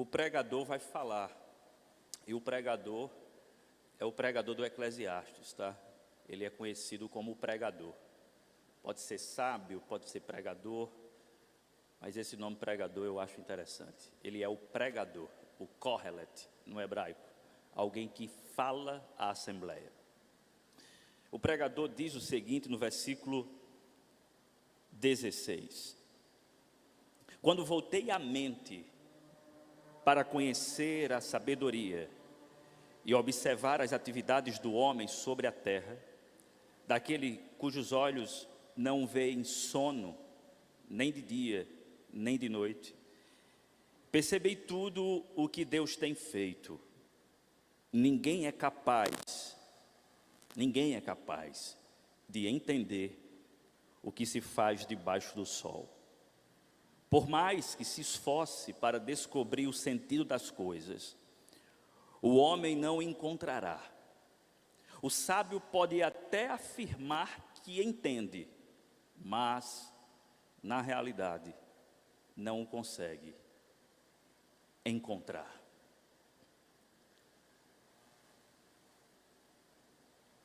O pregador vai falar, e o pregador é o pregador do Eclesiastes, tá? Ele é conhecido como o pregador. Pode ser sábio, pode ser pregador, mas esse nome pregador eu acho interessante. Ele é o pregador, o Kohelet, no hebraico, alguém que fala à assembleia. O pregador diz o seguinte no versículo 16: quando voltei a mente para conhecer a sabedoria e observar as atividades do homem sobre a terra, daquele cujos olhos não veem sono, nem de dia, nem de noite, percebi tudo o que Deus tem feito. Ninguém é capaz de entender o que se faz debaixo do sol. Por mais que se esforce para descobrir o sentido das coisas, o homem não encontrará. O sábio pode até afirmar que entende, mas, na realidade, não consegue encontrar.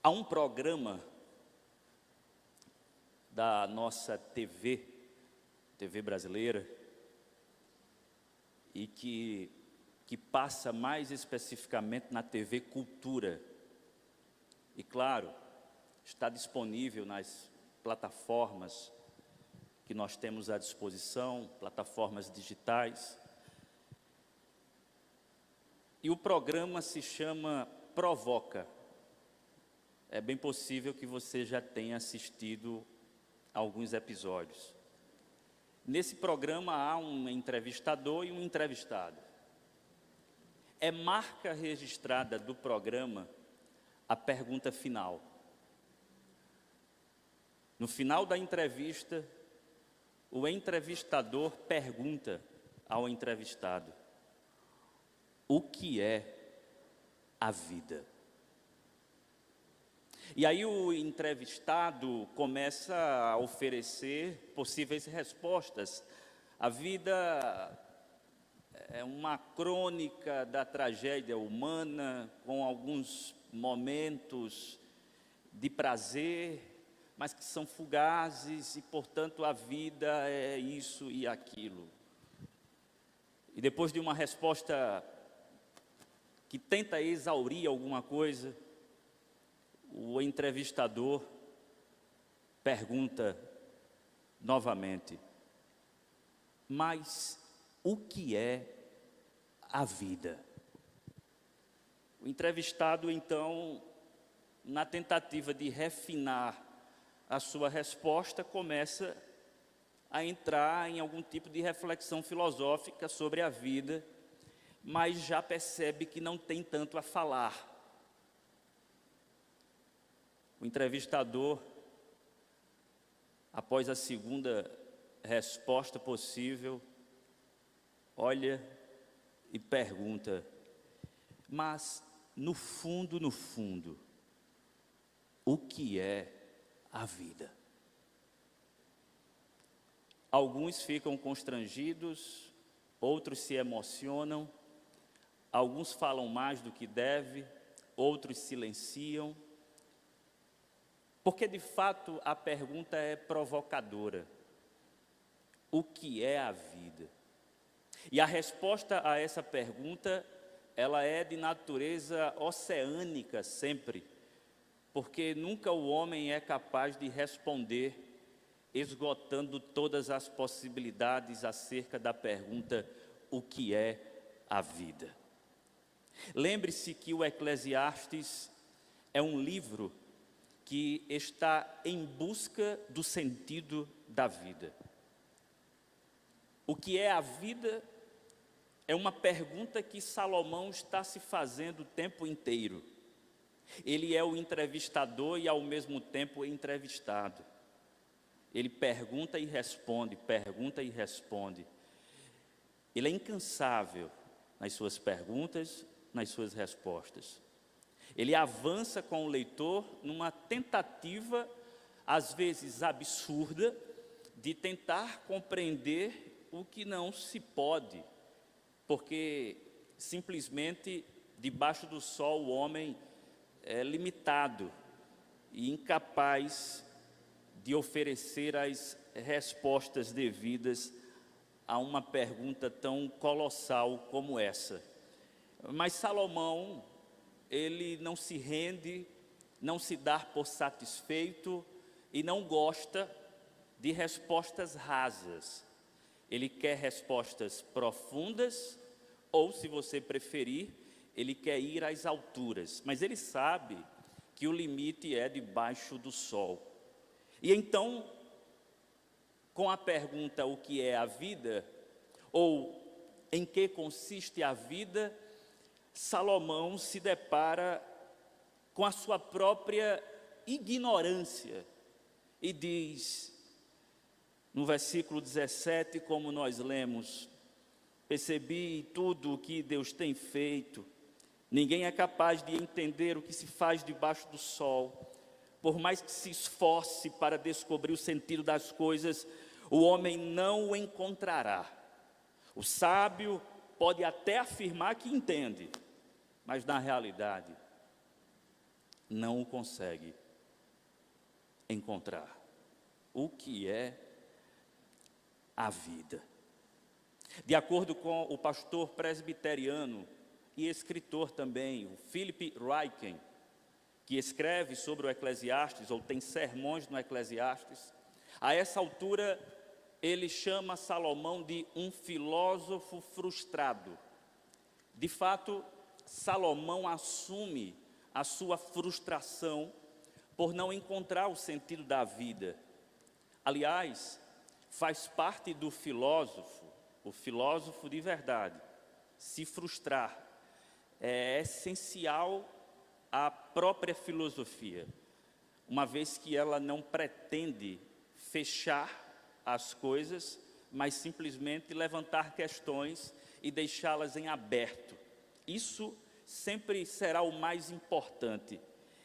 Há um programa da nossa TV brasileira, e que passa mais especificamente na TV Cultura. E claro, está disponível nas plataformas que nós temos à disposição, plataformas digitais. E o programa se chama Provoca. É bem possível que você já tenha assistido alguns episódios. Nesse programa há um entrevistador e um entrevistado. É marca registrada do programa a pergunta final. No final da entrevista, o entrevistador pergunta ao entrevistado: o que é a vida? E aí o entrevistado começa a oferecer possíveis respostas. A vida é uma crônica da tragédia humana, com alguns momentos de prazer, mas que são fugazes, e portanto a vida é isso e aquilo. E depois de uma resposta que tenta exaurir alguma coisa, o entrevistador pergunta novamente: mas o que é a vida? O entrevistado, então, na tentativa de refinar a sua resposta, começa a entrar em algum tipo de reflexão filosófica sobre a vida, mas já percebe que não tem tanto a falar. O entrevistador, após a segunda resposta possível, olha e pergunta: mas no fundo, o que é a vida? Alguns ficam constrangidos, outros se emocionam, alguns falam mais do que deve, outros silenciam, porque de fato a pergunta é provocadora: o que é a vida? E a resposta a essa pergunta, ela é de natureza oceânica sempre, porque nunca o homem é capaz de responder esgotando todas as possibilidades acerca da pergunta: o que é a vida? Lembre-se que o Eclesiastes é um livro que está em busca do sentido da vida. O que é a vida é uma pergunta que Salomão está se fazendo o tempo inteiro. Ele é o entrevistador e ao mesmo tempo o entrevistado. Ele pergunta e responde, pergunta e responde. Ele é incansável nas suas perguntas, nas suas respostas. Ele avança com o leitor numa tentativa, às vezes absurda, de tentar compreender o que não se pode porque simplesmente debaixo do sol o homem é limitado e incapaz de oferecer as respostas devidas a uma pergunta tão colossal como essa. Mas Salomão, ele não se rende, não se dá por satisfeito e não gosta de respostas rasas. Ele quer respostas profundas, ou, se você preferir, ele quer ir às alturas. Mas ele sabe que o limite é debaixo do sol. E então, com a pergunta o que é a vida, ou em que consiste a vida, Salomão se depara com a sua própria ignorância e diz, no versículo 17, como nós lemos: percebi tudo o que Deus tem feito, ninguém é capaz de entender o que se faz debaixo do sol. Por mais que se esforce para descobrir o sentido das coisas, o homem não o encontrará. O sábio pode até afirmar que entende, mas na realidade não o consegue encontrar. O que é a vida? De acordo com o pastor presbiteriano e escritor também, o Philip Ryken, que escreve sobre o Eclesiastes, ou tem sermões no Eclesiastes, a essa altura ele chama Salomão de um filósofo frustrado. De fato, Salomão assume a sua frustração por não encontrar o sentido da vida. Aliás, faz parte do filósofo, o filósofo de verdade, se frustrar. É essencial à própria filosofia, uma vez que ela não pretende fechar as coisas, mas simplesmente levantar questões e deixá-las em aberto. Isso sempre será o mais importante.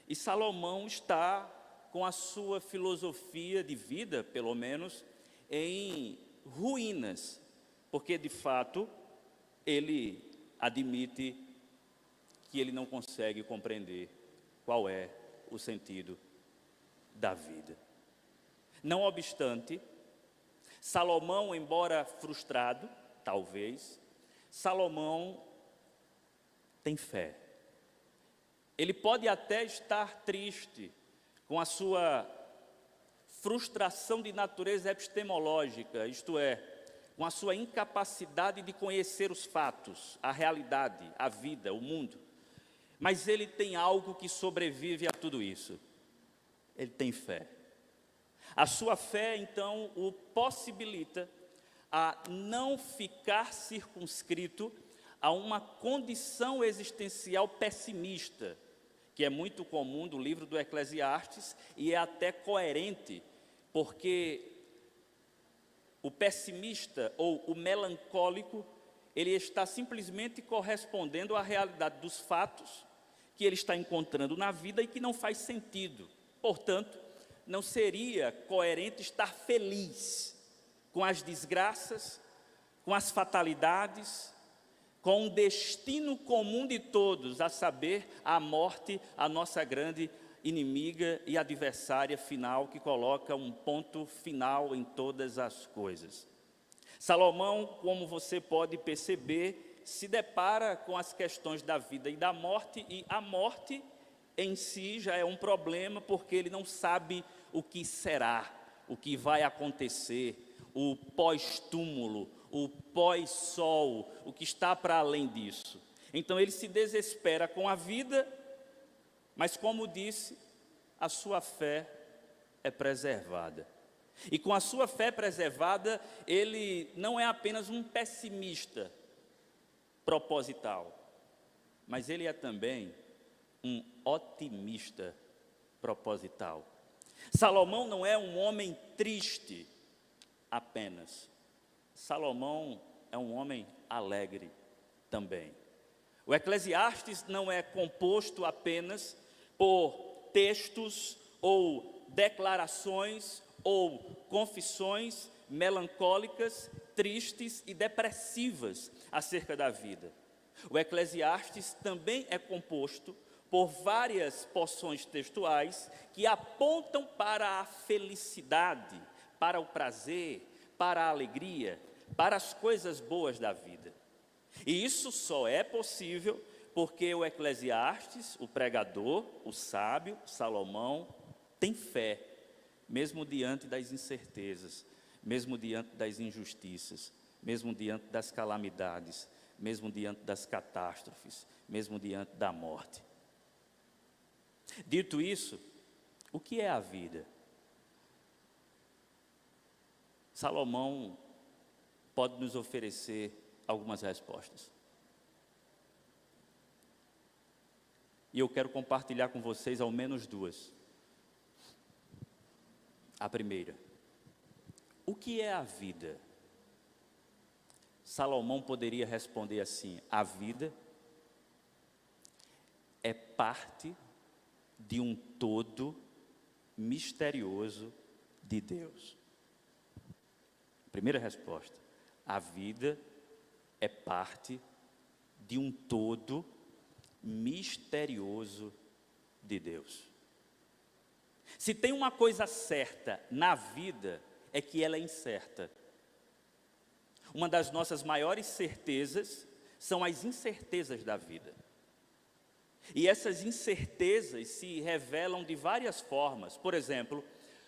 E Salomão está com a sua filosofia de vida, pelo menos, em ruínas, porque de fato ele admite que ele não consegue compreender qual é o sentido da vida. Não obstante, Salomão, embora frustrado, talvez, Salomão tem fé. Ele pode até estar triste com a sua frustração de natureza epistemológica, isto é, com a sua incapacidade de conhecer os fatos, a realidade, a vida, o mundo. Mas ele tem algo que sobrevive a tudo isso. Ele tem fé. A sua fé, então, o possibilita a não ficar circunscrito a uma condição existencial pessimista, que é muito comum do livro do Eclesiastes e é até coerente, porque o pessimista ou o melancólico, ele está simplesmente correspondendo à realidade dos fatos que ele está encontrando na vida e que não faz sentido. Portanto, não seria coerente estar feliz com as desgraças, com as fatalidades, com o destino comum de todos, a saber, a morte, a nossa grande inimiga e adversária final, que coloca um ponto final em todas as coisas. Salomão, como você pode perceber, se depara com as questões da vida e da morte, e a morte em si já é um problema, porque ele não sabe o que será, o que vai acontecer, o pós-túmulo, o pós-sol, o que está para além disso. Então ele se desespera com a vida, mas como disse, a sua fé é preservada. E com a sua fé preservada, ele não é apenas um pessimista proposital, mas ele é também um otimista proposital. Salomão não é um homem triste apenas. Salomão é um homem alegre também. O Eclesiastes não é composto apenas por textos ou declarações ou confissões melancólicas tristes e depressivas acerca da vida. O Eclesiastes também é composto por várias porções textuais que apontam para a felicidade, para o prazer, para a alegria, para as coisas boas da vida. E isso só é possível porque o Eclesiastes, o pregador, o sábio, Salomão, tem fé, mesmo diante das incertezas, mesmo diante das injustiças, mesmo diante das calamidades, mesmo diante das catástrofes, mesmo diante da morte. Dito isso, o que é a vida? Salomão pode nos oferecer algumas respostas. E eu quero compartilhar com vocês ao menos duas. A primeira, o que é a vida? Salomão poderia responder assim: a vida é parte de um todo misterioso de Deus. Primeira resposta, a vida é parte de um todo misterioso de Deus. Se tem uma coisa certa na vida, é que ela é incerta. Uma das nossas maiores certezas são as incertezas da vida. E essas incertezas se revelam de várias formas. Por exemplo,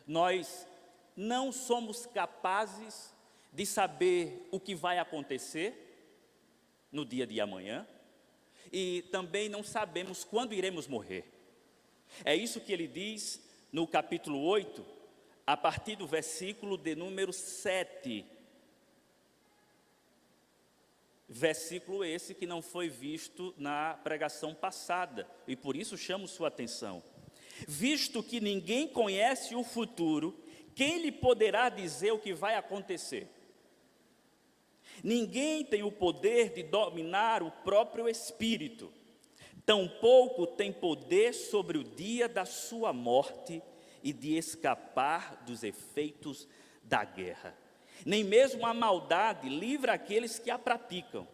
nós não somos capazes de saber o que vai acontecer no dia de amanhã, e também não sabemos quando iremos morrer. É isso que ele diz no capítulo 8, a partir do versículo de número 7. Versículo esse que não foi visto na pregação passada, e por isso chamo sua atenção. Visto que ninguém conhece o futuro, quem lhe poderá dizer o que vai acontecer? Ninguém tem o poder de dominar o próprio espírito, tampouco tem poder sobre o dia da sua morte e de escapar dos efeitos da guerra. Nem mesmo a maldade livra aqueles que a praticam.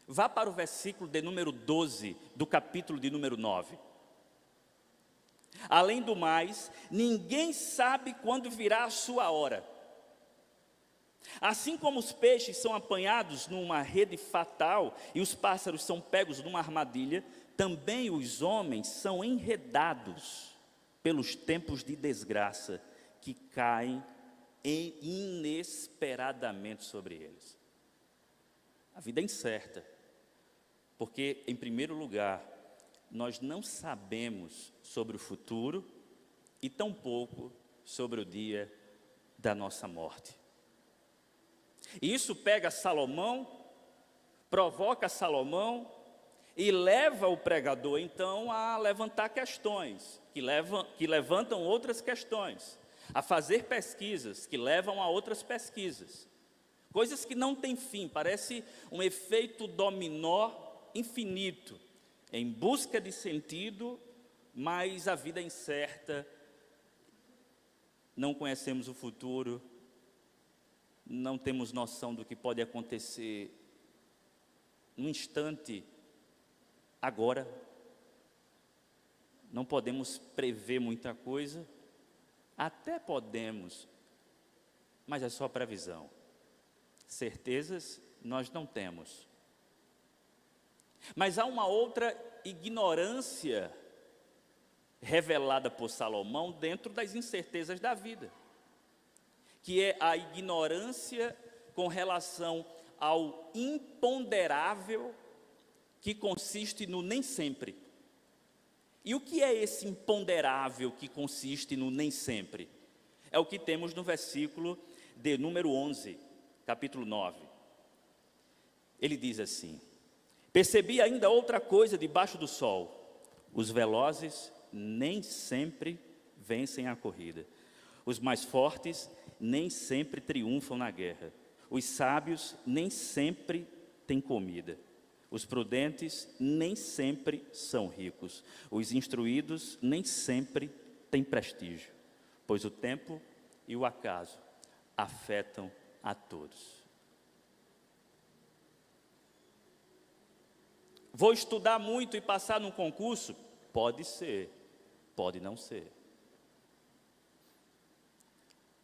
Vá para o versículo de número 12 do capítulo de número 9. Além do mais, ninguém sabe quando virá a sua hora. Assim como os peixes são apanhados numa rede fatal e os pássaros são pegos numa armadilha, também os homens são enredados pelos tempos de desgraça que caem inesperadamente sobre eles. A vida é incerta, porque, em primeiro lugar, nós não sabemos sobre o futuro e tampouco sobre o dia da nossa morte. E isso pega Salomão, provoca Salomão e leva o pregador, então, a levantar questões, que levantam outras questões, a fazer pesquisas, que levam a outras pesquisas. Coisas que não têm fim, parece um efeito dominó infinito, em busca de sentido, mas a vida é incerta, não conhecemos o futuro, não temos noção do que pode acontecer no instante, agora. Não podemos prever muita coisa, até podemos, mas é só previsão. Certezas nós não temos. Mas há uma outra ignorância revelada por Salomão dentro das incertezas da vida, que é a ignorância com relação ao imponderável, que consiste no nem sempre. E o que é esse imponderável que consiste no nem sempre? É o que temos no versículo de número 11, capítulo 9. Ele diz assim: percebi ainda outra coisa debaixo do sol: os velozes nem sempre vencem a corrida, os mais fortes nem sempre triunfam na guerra, os sábios nem sempre têm comida, os prudentes nem sempre são ricos, os instruídos nem sempre têm prestígio, pois o tempo e o acaso afetam a todos. Vou estudar muito e passar num concurso? Pode ser, pode não ser.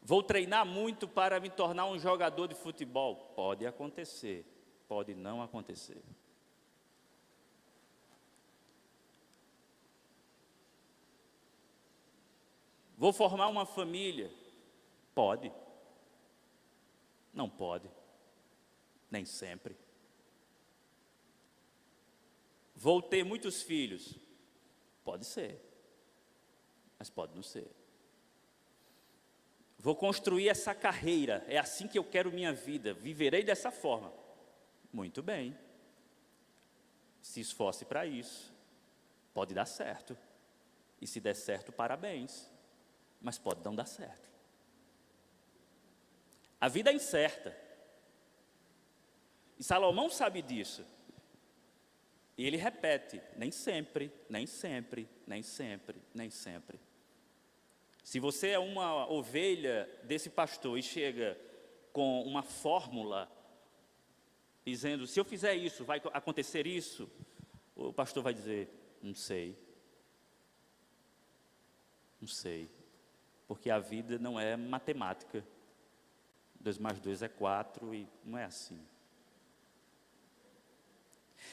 Vou treinar muito para me tornar um jogador de futebol? Pode acontecer, pode não acontecer. Vou formar uma família? Pode. Não pode. Nem sempre. Vou ter muitos filhos? Pode ser. Mas pode não ser. Vou construir essa carreira, é assim que eu quero minha vida, viverei dessa forma. Muito bem. Se esforce para isso. Pode dar certo. E se der certo, parabéns. Mas pode não dar certo. A vida é incerta. E Salomão sabe disso. E ele repete, nem sempre, nem sempre, nem sempre, nem sempre. Se você é uma ovelha desse pastor e chega com uma fórmula, dizendo, se eu fizer isso, vai acontecer isso, o pastor vai dizer, não sei. Não sei. Porque a vida não é matemática. 2 mais 2 é 4 e não é assim.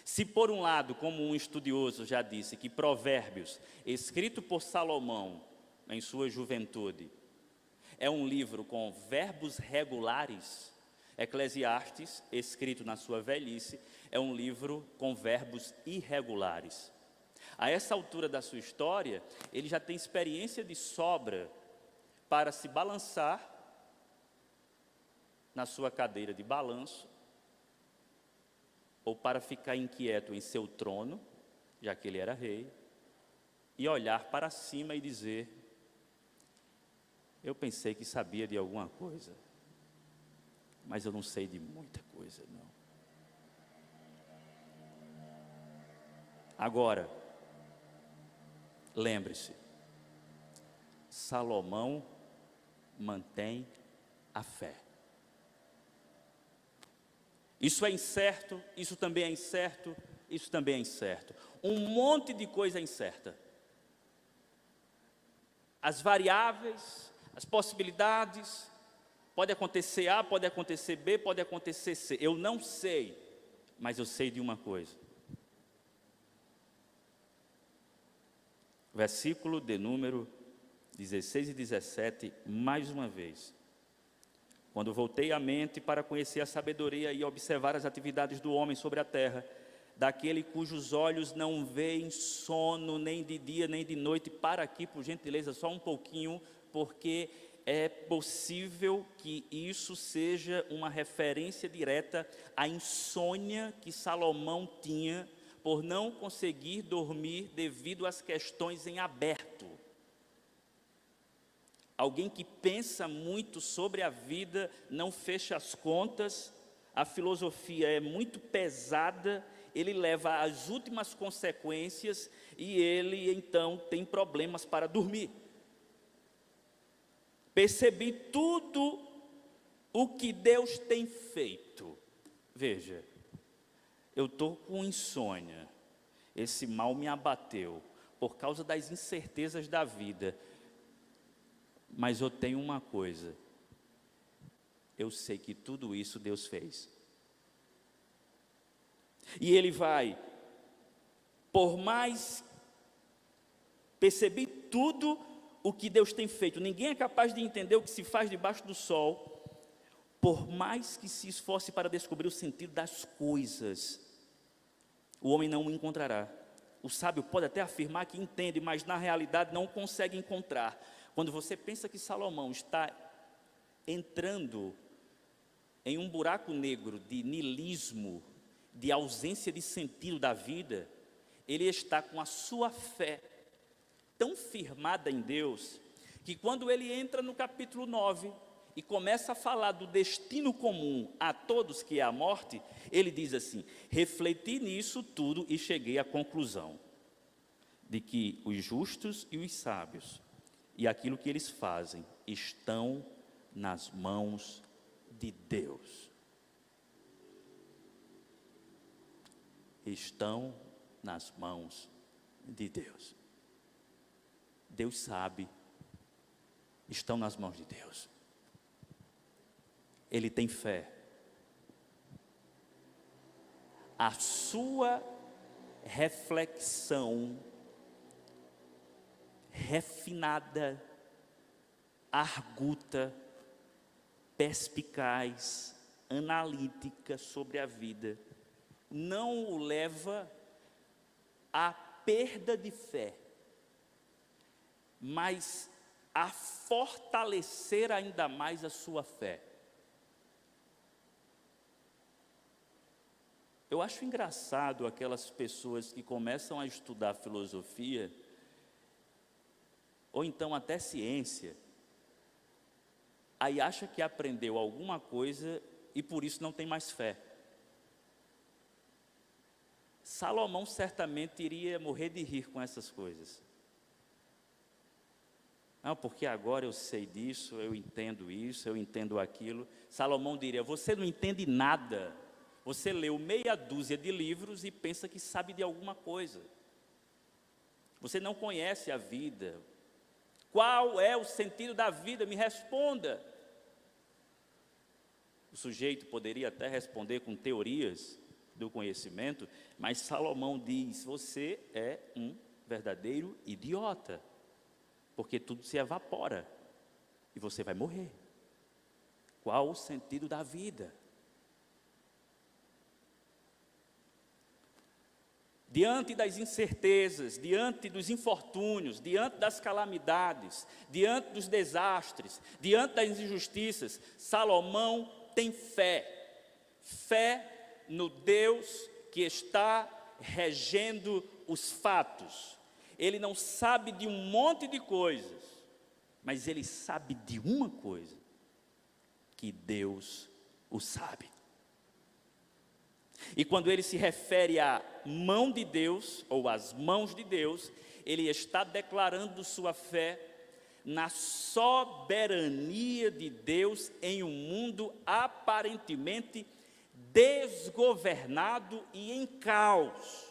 Se por um lado, como um estudioso já disse, que Provérbios, escrito por Salomão em sua juventude, é um livro com verbos regulares, Eclesiastes, escrito na sua velhice, é um livro com verbos irregulares. A essa altura da sua história, ele já tem experiência de sobra para se balançar na sua cadeira de balanço, ou para ficar inquieto em seu trono, já que ele era rei, e olhar para cima e dizer, eu pensei que sabia de alguma coisa, mas eu não sei de muita coisa, não. Agora, lembre-se, Salomão mantém a fé. Isso é incerto, isso também é incerto, isso também é incerto. Um monte de coisa é incerta. As variáveis, as possibilidades, pode acontecer A, pode acontecer B, pode acontecer C. Eu não sei, mas eu sei de uma coisa. Versículo de número 16 e 17, mais uma vez. Quando voltei a mente para conhecer a sabedoria e observar as atividades do homem sobre a terra, daquele cujos olhos não veem sono, nem de dia, nem de noite. Para aqui, por gentileza, só um pouquinho, porque é possível que isso seja uma referência direta à insônia que Salomão tinha por não conseguir dormir devido às questões em aberto. Alguém que pensa muito sobre a vida, não fecha as contas, a filosofia é muito pesada, ele leva às últimas consequências e ele então tem problemas para dormir. Percebi tudo o que Deus tem feito. Veja, eu estou com insônia, esse mal me abateu por causa das incertezas da vida. Mas eu tenho uma coisa, eu sei que tudo isso Deus fez. E ele vai, por mais, percebi tudo o que Deus tem feito. Ninguém é capaz de entender o que se faz debaixo do sol, por mais que se esforce para descobrir o sentido das coisas, o homem não o encontrará. O sábio pode até afirmar que entende, mas na realidade não consegue encontrar. Quando você pensa que Salomão está entrando em um buraco negro de niilismo, de ausência de sentido da vida, ele está com a sua fé tão firmada em Deus, que quando ele entra no capítulo 9 e começa a falar do destino comum a todos, que é a morte, ele diz assim, refleti nisso tudo e cheguei à conclusão de que os justos e os sábios, e aquilo que eles fazem, estão nas mãos de Deus. Estão nas mãos de Deus. Deus sabe, estão nas mãos de Deus. Ele tem fé. A sua reflexão refinada, arguta, perspicaz, analítica sobre a vida, não o leva à perda de fé, mas a fortalecer ainda mais a sua fé. Eu acho engraçado aquelas pessoas que começam a estudar filosofia, ou então até ciência, aí acha que aprendeu alguma coisa e por isso não tem mais fé. Salomão certamente iria morrer de rir com essas coisas. Não, porque agora eu sei disso, eu entendo isso, eu entendo aquilo. Salomão diria, você não entende nada. Você leu meia dúzia de livros e pensa que sabe de alguma coisa. Você não conhece a vida. Qual é o sentido da vida? Me responda. O sujeito poderia até responder com teorias do conhecimento, mas Salomão diz, você é um verdadeiro idiota, porque tudo se evapora e você vai morrer. Qual o sentido da vida? Diante das incertezas, diante dos infortúnios, diante das calamidades, diante dos desastres, diante das injustiças, Salomão tem fé. Fé no Deus que está regendo os fatos. Ele não sabe de um monte de coisas, mas ele sabe de uma coisa, que Deus o sabe. E quando ele se refere à mão de Deus, ou às mãos de Deus, ele está declarando sua fé na soberania de Deus em um mundo aparentemente desgovernado e em caos.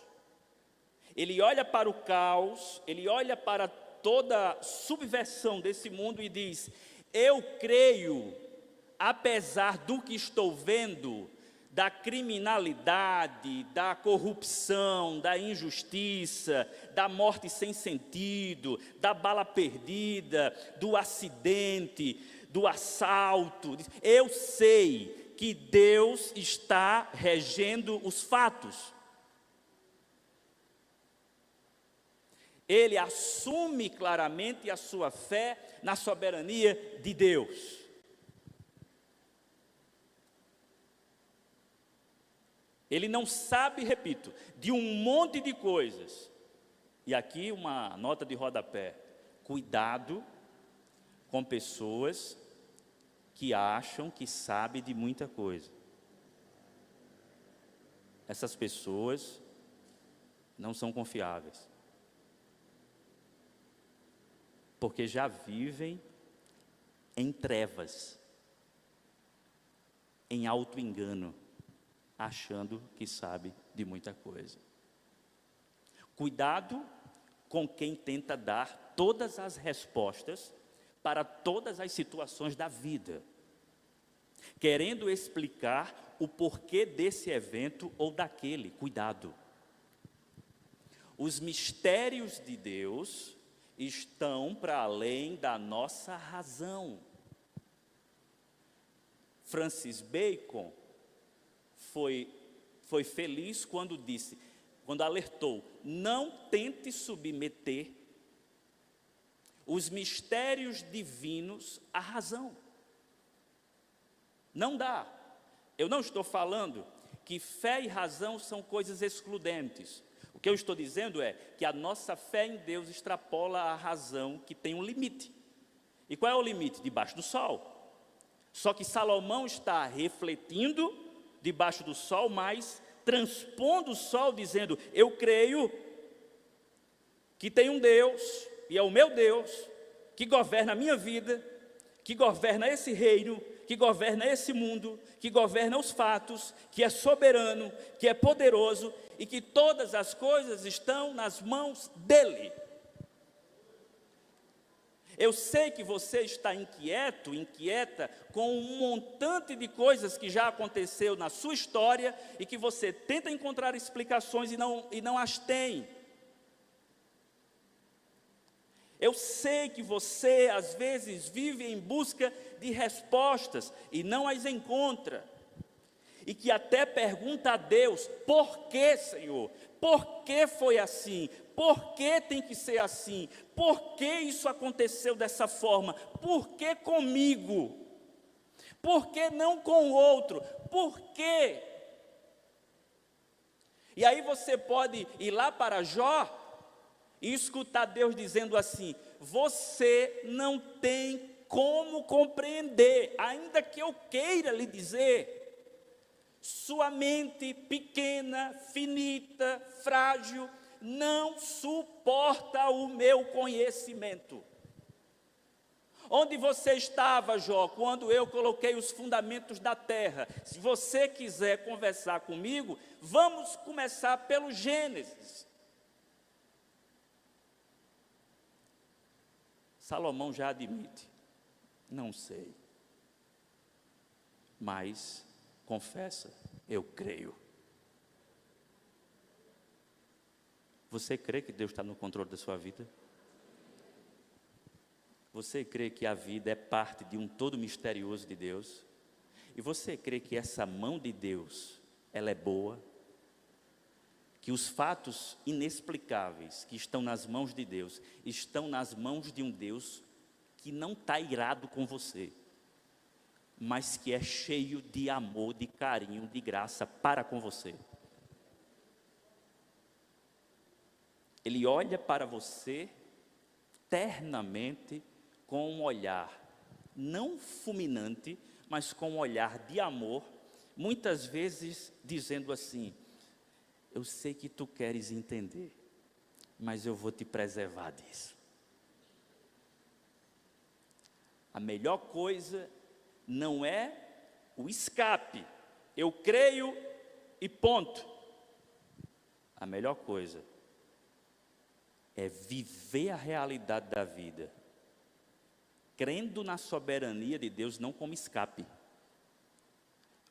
Ele olha para o caos, ele olha para toda a subversão desse mundo e diz, eu creio, apesar do que estou vendo, da criminalidade, da corrupção, da injustiça, da morte sem sentido, da bala perdida, do acidente, do assalto. Eu sei que Deus está regendo os fatos. Ele assume claramente a sua fé na soberania de Deus. Ele não sabe, repito, de um monte de coisas. E aqui uma nota de rodapé. Cuidado com pessoas que acham que sabem de muita coisa. Essas pessoas não são confiáveis. Porque já vivem em trevas, em auto-engano, achando que sabe de muita coisa. Cuidado com quem tenta dar todas as respostas para todas as situações da vida, querendo explicar o porquê desse evento ou daquele. Cuidado. Os mistérios de Deus estão para além da nossa razão. Francis Bacon foi feliz quando disse, quando alertou, não tente submeter os mistérios divinos à razão. Não dá. Eu não estou falando que fé e razão são coisas excludentes. O que eu estou dizendo é que a nossa fé em Deus extrapola a razão, que tem um limite. E qual é o limite? Debaixo do sol. Só que Salomão está refletindo debaixo do sol, mas transpondo o sol, dizendo, eu creio que tem um Deus, e é o meu Deus, que governa a minha vida, que governa esse reino, que governa esse mundo, que governa os fatos, que é soberano, que é poderoso e que todas as coisas estão nas mãos dele. Eu sei que você está inquieto, inquieta com um montante de coisas que já aconteceu na sua história e que você tenta encontrar explicações e não as tem. Eu sei que você às vezes vive em busca de respostas e não as encontra. E que até pergunta a Deus: por que, Senhor? Por que foi assim? Por que tem que ser assim? Por que isso aconteceu dessa forma? Por que comigo? Por que não com o outro? Por quê? E aí você pode ir lá para Jó e escutar Deus dizendo assim: você não tem como compreender, ainda que eu queira lhe dizer. Sua mente pequena, finita, frágil, não suporta o meu conhecimento. Onde você estava, Jó, quando eu coloquei os fundamentos da terra? Se você quiser conversar comigo, vamos começar pelo Gênesis. Salomão já admite: não sei, mas confessa, eu creio. Você crê que Deus está no controle da sua vida? Você crê que a vida é parte de um todo misterioso de Deus? E você crê que essa mão de Deus, ela é boa? Que os fatos inexplicáveis que estão nas mãos de Deus, estão nas mãos de um Deus que não está irado com você, mas que é cheio de amor, de carinho, de graça para com você. Ele olha para você ternamente com um olhar não fulminante, mas com um olhar de amor, muitas vezes dizendo assim: eu sei que tu queres entender, mas eu vou te preservar disso. A melhor coisa não é o escape, eu creio e ponto. A melhor coisa é viver a realidade da vida, crendo na soberania de Deus, não como escape,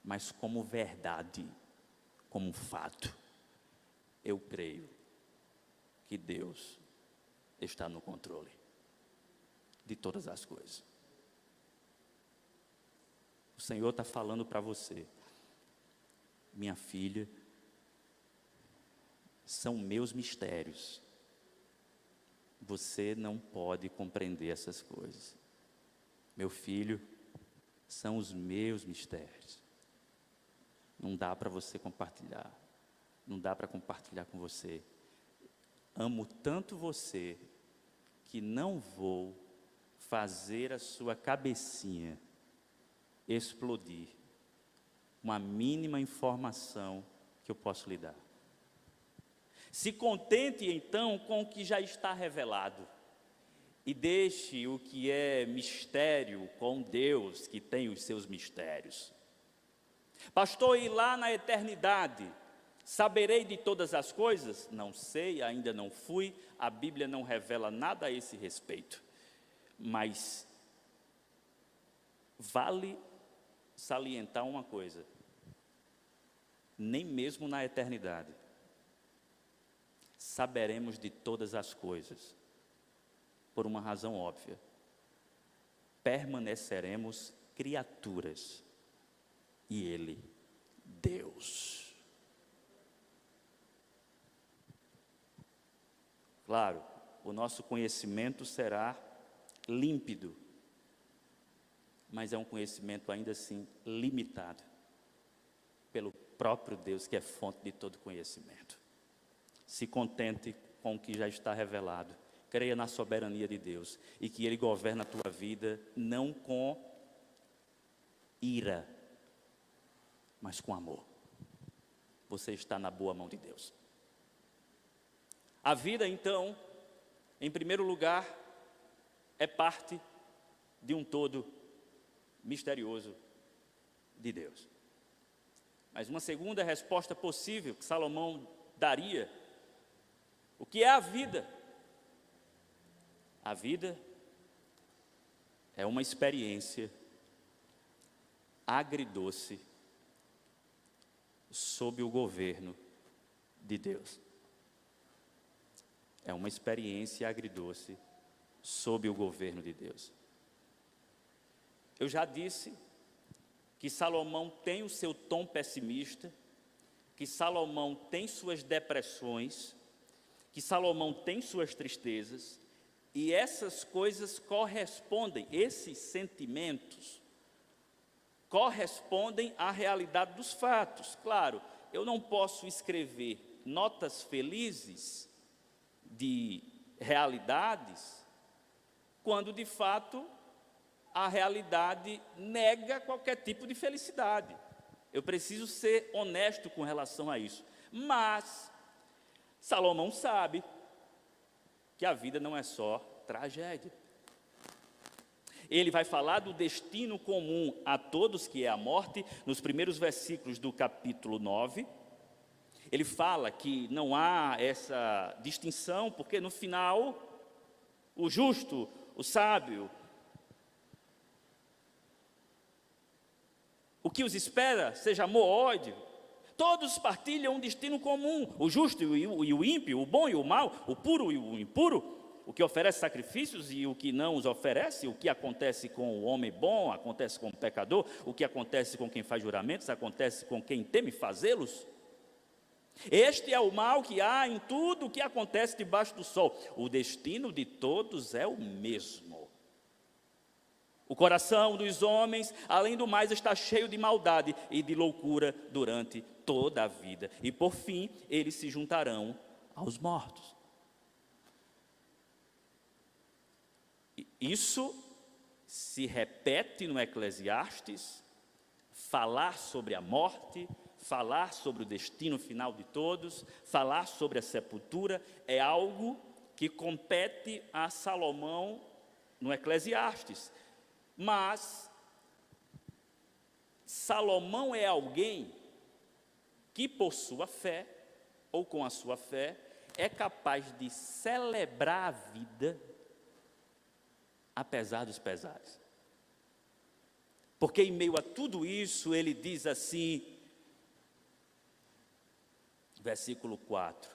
mas como verdade, como fato. Eu creio que Deus está no controle de todas as coisas. O Senhor está falando para você: minha filha, são meus mistérios. Você não pode compreender essas coisas. Meu filho, são os meus mistérios. Não dá para você compartilhar. Não dá para compartilhar com você. Amo tanto você que não vou fazer a sua cabecinha explodir uma mínima informação que eu posso lhe dar. Se contente então com o que já está revelado e deixe o que é mistério com Deus, que tem os seus mistérios. Pastor, e lá na eternidade, saberei de todas as coisas? Não sei, ainda não fui, a Bíblia não revela nada a esse respeito. Mas vale salientar uma coisa: nem mesmo na eternidade saberemos de todas as coisas, por uma razão óbvia: permaneceremos criaturas e Ele, Deus. Claro, o nosso conhecimento será límpido, mas é um conhecimento ainda assim limitado pelo próprio Deus, que é fonte de todo conhecimento. Se contente com o que já está revelado, creia na soberania de Deus e que Ele governa a tua vida não com ira, mas com amor. Você está na boa mão de Deus. A vida, então, em primeiro lugar, é parte de um todo misterioso de Deus. Mas uma segunda resposta possível que Salomão daria: o que é a vida? A vida é uma experiência agridoce sob o governo de Deus. É uma experiência agridoce sob o governo de Deus. Eu já disse que Salomão tem o seu tom pessimista, que Salomão tem suas depressões, que Salomão tem suas tristezas, e essas coisas correspondem, esses sentimentos correspondem à realidade dos fatos. Claro, eu não posso escrever notas felizes de realidades quando de fato a realidade nega qualquer tipo de felicidade. Eu preciso ser honesto com relação a isso. Mas Salomão sabe que a vida não é só tragédia. Ele vai falar do destino comum a todos, que é a morte, nos primeiros versículos do capítulo 9. Ele fala que não há essa distinção, porque no final, o justo, o sábio, o que os espera, seja amor ou ódio, todos partilham um destino comum, o justo e o ímpio, o bom e o mau, o puro e o impuro, o que oferece sacrifícios e o que não os oferece, o que acontece com o homem bom, acontece com o pecador, o que acontece com quem faz juramentos, acontece com quem teme fazê-los. Este é o mal que há em tudo o que acontece debaixo do sol. O destino de todos é o mesmo. O coração dos homens, além do mais, está cheio de maldade e de loucura durante toda a vida. E por fim, eles se juntarão aos mortos. Isso se repete no Eclesiastes, falar sobre a morte, falar sobre o destino final de todos, falar sobre a sepultura, é algo que compete a Salomão no Eclesiastes. Mas Salomão é alguém que, por sua fé, ou com a sua fé, é capaz de celebrar a vida, apesar dos pesares. Porque em meio a tudo isso, ele diz assim, versículo 4,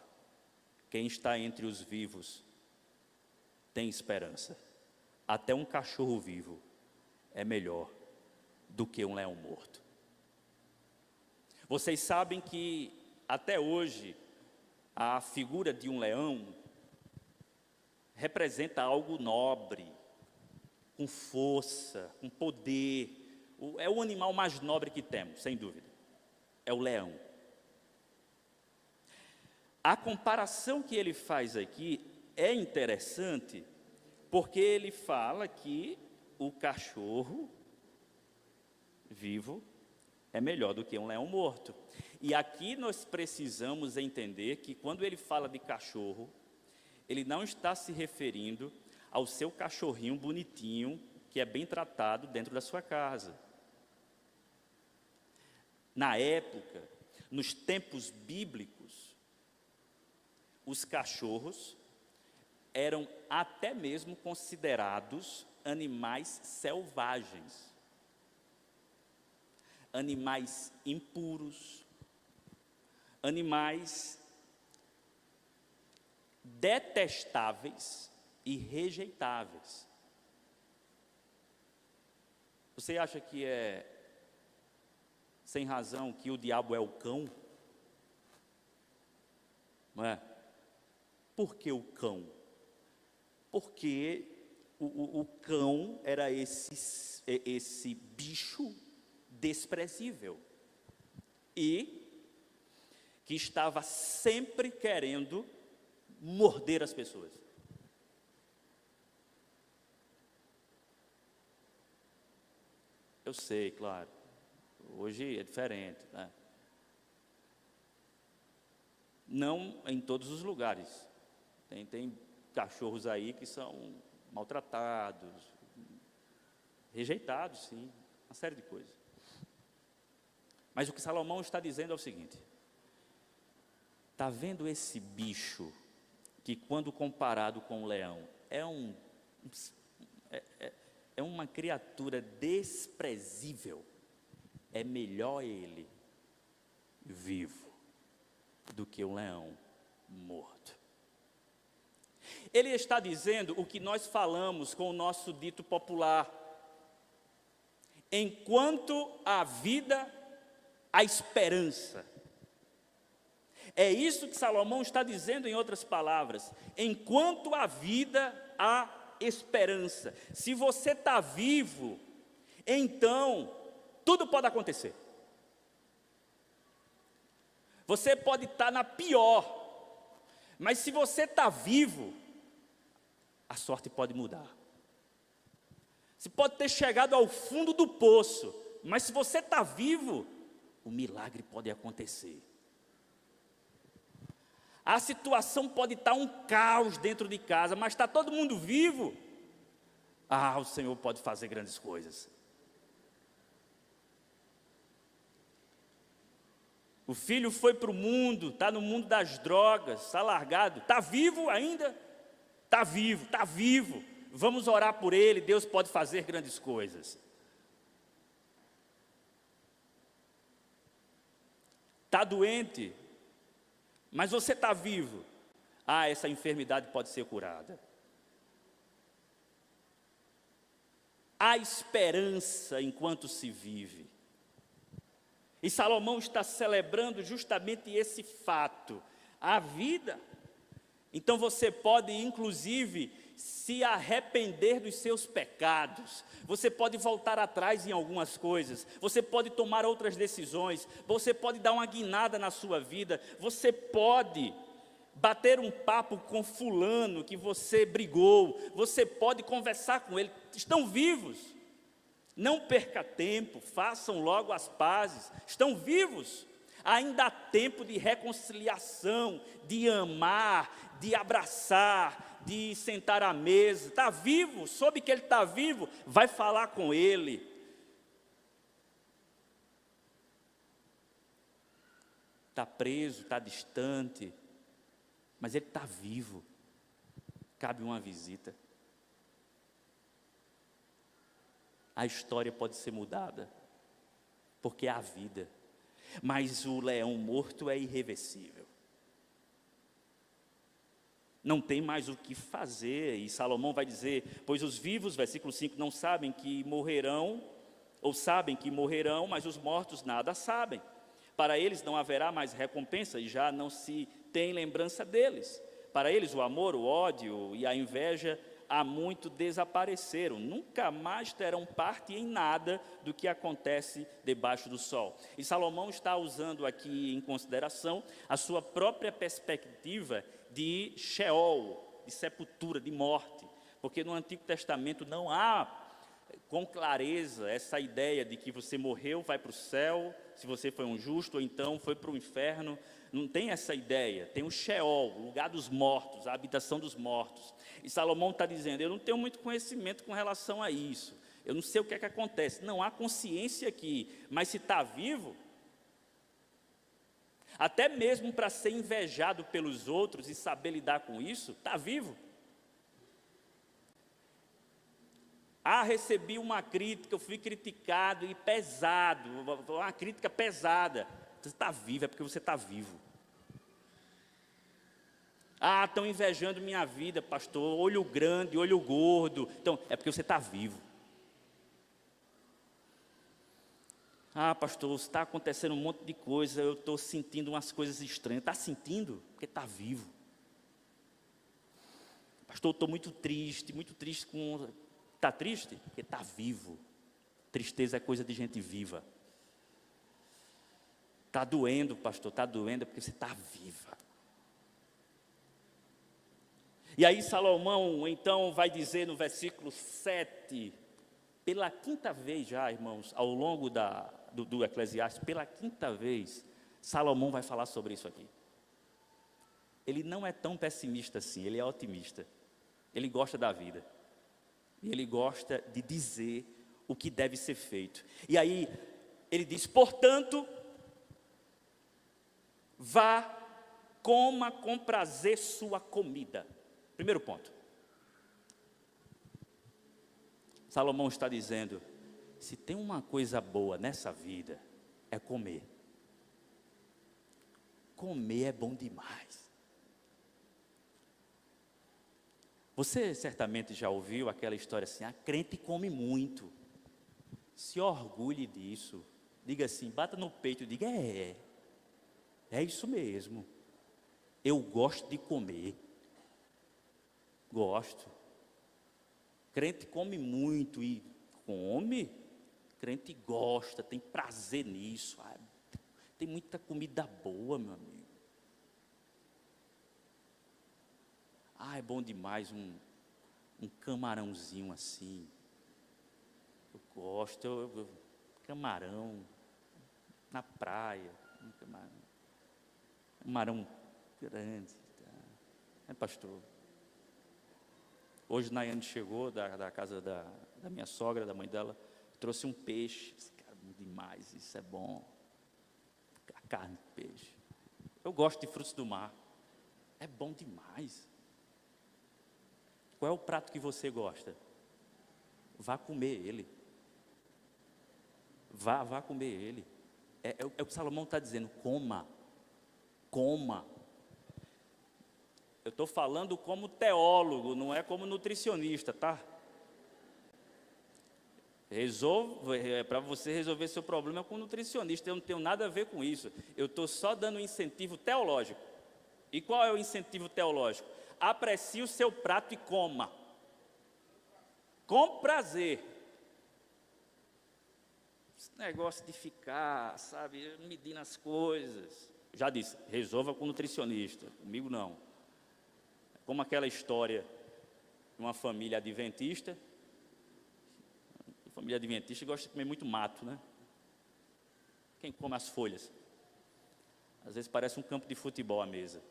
quem está entre os vivos tem esperança. Até um cachorro vivo é melhor do que um leão morto. Vocês sabem que até hoje a figura de um leão representa algo nobre, com força, com poder. É o animal mais nobre que temos, sem dúvida. É o leão. A comparação que ele faz aqui é interessante, porque ele fala que o cachorro vivo é melhor do que um leão morto. E aqui nós precisamos entender que quando ele fala de cachorro, ele não está se referindo ao seu cachorrinho bonitinho, que é bem tratado dentro da sua casa. Na época, nos tempos bíblicos, os cachorros eram até mesmo considerados animais selvagens, animais impuros, animais detestáveis e rejeitáveis. Você acha que é sem razão que o diabo é o cão? Não é? Por que o cão? Porque o cão era esse bicho desprezível e que estava sempre querendo morder as pessoas. Eu sei, claro, hoje é diferente, né? Não em todos os lugares. Tem cachorros aí que são maltratados, rejeitados, sim, uma série de coisas. Mas o que Salomão está dizendo é o seguinte: está vendo esse bicho que, quando comparado com o leão, é uma criatura desprezível? É melhor ele vivo do que um leão morto. Ele está dizendo o que nós falamos com o nosso dito popular: enquanto há vida, há esperança. É isso que Salomão está dizendo, em outras palavras: enquanto há vida, há esperança. Se você está vivo, então tudo pode acontecer. Você pode estar na pior, mas se você está vivo, a sorte pode mudar. Você pode ter chegado ao fundo do poço, mas se você está vivo, o milagre pode acontecer. A situação pode estar um caos dentro de casa, mas está todo mundo vivo. O Senhor pode fazer grandes coisas. O filho foi para o mundo, está no mundo das drogas, está largado. Está vivo ainda? Está vivo, está vivo. Vamos orar por ele, Deus pode fazer grandes coisas. Está doente, mas você está vivo. Essa enfermidade pode ser curada. Há esperança enquanto se vive. E Salomão está celebrando justamente esse fato, a vida. Então você pode, inclusive, se arrepender dos seus pecados. Você pode voltar atrás em algumas coisas. Você pode tomar outras decisões. Você pode dar uma guinada na sua vida. Você pode bater um papo com fulano que você brigou. Você pode conversar com ele. Estão vivos. Não perca tempo, façam logo as pazes. Estão vivos. Ainda há tempo de reconciliação, de amar, de abraçar, de sentar à mesa. Está vivo, soube que ele está vivo, vai falar com ele. Está preso, está distante, mas ele está vivo. Cabe uma visita. A história pode ser mudada, porque há vida. Mas o leão morto é irreversível. Não tem mais o que fazer. E Salomão vai dizer: pois os vivos, versículo 5, não sabem que morrerão, ou sabem que morrerão, mas os mortos nada sabem. Para eles não haverá mais recompensa, e já não se tem lembrança deles. Para eles o amor, o ódio e a inveja há muito desapareceram, nunca mais terão parte em nada do que acontece debaixo do sol. E Salomão está usando aqui em consideração a sua própria perspectiva de Sheol, de sepultura, de morte, porque no Antigo Testamento não há com clareza essa ideia de que você morreu, vai para o céu, se você foi um justo, ou então foi para o inferno. Não tem essa ideia. Tem o Sheol, o lugar dos mortos, a habitação dos mortos. E Salomão está dizendo: eu não tenho muito conhecimento com relação a isso, eu não sei o que é que acontece. Não há consciência aqui, mas se está vivo, até mesmo para ser invejado pelos outros e saber lidar com isso, está vivo. Recebi uma crítica, eu fui criticado e pesado, uma crítica pesada. Você está vivo, é porque você está vivo. Estão invejando minha vida, pastor, olho grande, olho gordo. Então, é porque você está vivo. Pastor, está acontecendo um monte de coisa, eu estou sentindo umas coisas estranhas. Está sentindo? Porque está vivo. Pastor, eu estou muito triste com... Está triste? Porque está vivo. Tristeza é coisa de gente viva. Está doendo, pastor, está doendo, é porque você está viva. E aí Salomão, então, vai dizer no versículo 7, pela quinta vez já, irmãos, ao longo do Eclesiastes, pela quinta vez, Salomão vai falar sobre isso aqui. Ele não é tão pessimista assim, ele é otimista. Ele gosta da vida. E ele gosta de dizer o que deve ser feito. E aí, ele diz: portanto, Vá, coma com prazer sua comida. Primeiro ponto. Salomão está dizendo, se tem uma coisa boa nessa vida, é comer. Comer é bom demais. Você certamente já ouviu aquela história assim, a crente come muito. Se orgulhe disso. Diga assim, bata no peito e diga, é isso mesmo. Eu gosto de comer. Gosto. Crente come muito e come. Crente gosta, tem prazer nisso. Tem muita comida boa, meu amigo. É bom demais um camarãozinho assim. Eu gosto, camarão na praia, camarão grande. Tá? Pastor? Hoje Nayane chegou da casa da minha sogra, da mãe dela, trouxe um peixe. Cara, bom demais, isso é bom. A carne de peixe. Eu gosto de frutos do mar. É bom demais. Qual é o prato que você gosta? Vá comer ele. Vá comer ele. É o que Salomão está dizendo, coma. Eu estou falando como teólogo, não é como nutricionista, tá? Para você resolver seu problema com nutricionista, eu não tenho nada a ver com isso. Eu estou só dando um incentivo teológico. E qual é o incentivo teológico? Aprecie o seu prato e coma. Com prazer. Esse negócio de ficar, sabe, medindo as coisas. Já disse, resolva com o nutricionista. Comigo não. Como aquela história de uma família adventista. A família adventista gosta de comer muito mato, né? Quem come as folhas? Às vezes parece um campo de futebol à mesa.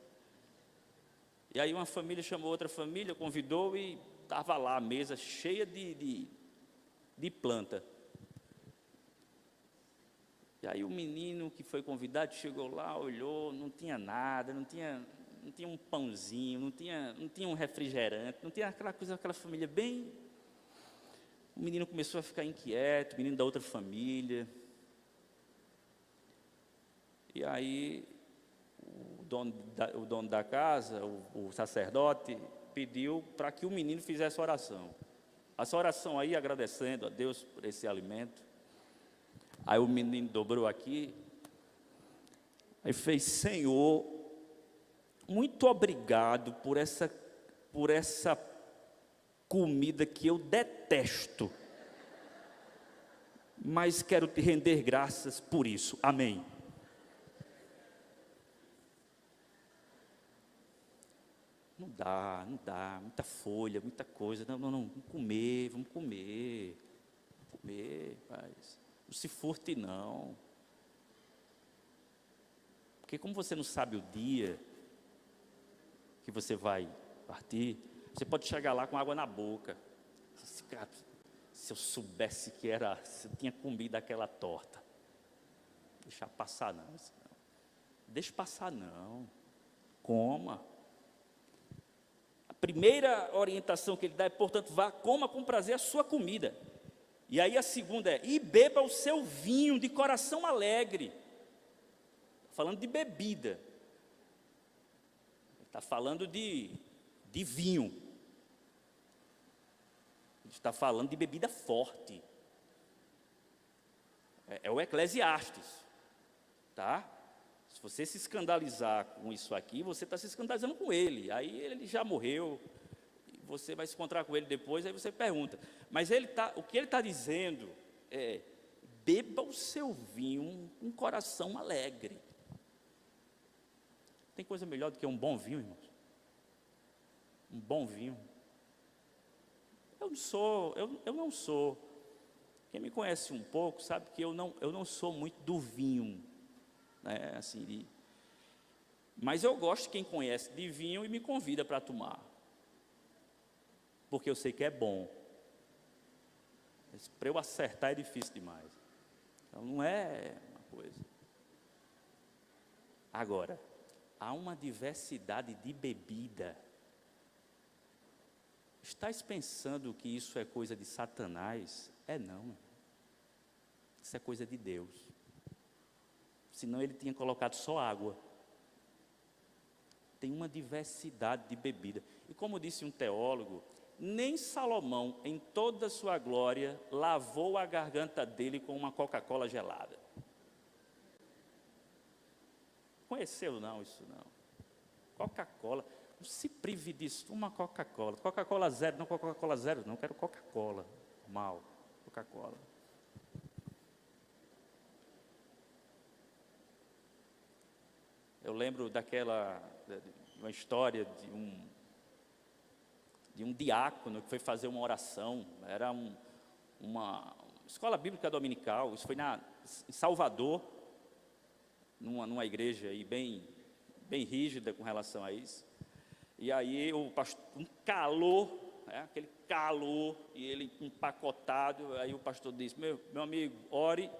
E aí uma família chamou outra família, convidou e estava lá a mesa cheia de planta. E aí o menino que foi convidado chegou lá, olhou, não tinha nada, não tinha um pãozinho, não tinha um refrigerante, não tinha aquela coisa, aquela família bem... O menino começou a ficar inquieto, o menino da outra família. E aí o dono da casa, o sacerdote, pediu para que o menino fizesse oração. Essa oração aí, agradecendo a Deus por esse alimento. Aí o menino dobrou aqui, aí fez, Senhor, muito obrigado por essa comida que eu detesto, mas quero te render graças por isso, amém. Não dá, muita folha, muita coisa, não, vamos comer, paz. Não se furte não, porque como você não sabe o dia que você vai partir, você pode chegar lá com água na boca. Se eu soubesse se eu tinha comido aquela torta, deixar passar não, deixa passar não, coma. A primeira orientação que ele dá é, portanto, vá, coma com prazer a sua comida. E aí a segunda é, e beba o seu vinho de coração alegre. Falando de bebida. Está falando de vinho. Está falando de bebida forte. É o Eclesiastes. Tá? Se você se escandalizar com isso aqui, você está se escandalizando com ele. Aí ele já morreu. Você vai se encontrar com ele depois, aí você pergunta. Mas o que ele está dizendo é, beba o seu vinho com um coração alegre. Tem coisa melhor do que um bom vinho, irmãos? Um bom vinho. Eu não sou. Quem me conhece um pouco sabe que eu não sou muito do vinho, né? Assim, mas eu gosto de quem conhece de vinho e me convida para tomar. Porque eu sei que é bom. Para eu acertar é difícil demais. Então não é uma coisa. Agora, há uma diversidade de bebida. Estás pensando que isso é coisa de Satanás? Não. Isso é coisa de Deus. Senão ele tinha colocado só água. Tem uma diversidade de bebida. E como disse um teólogo, nem Salomão, em toda a sua glória, lavou a garganta dele com uma Coca-Cola gelada. Conheceu não isso não? Coca-Cola, não se prive disso, uma Coca-Cola. Coca-Cola zero, não Coca-Cola zero, não, quero Coca-Cola, mal, Coca-Cola. Eu lembro uma história de um diácono que foi fazer uma oração. Era uma escola bíblica dominical. Isso foi em Salvador, numa igreja aí bem rígida com relação a isso. E aí o pastor, um calor, aquele calor, e ele empacotado. Aí o pastor disse: meu amigo, ore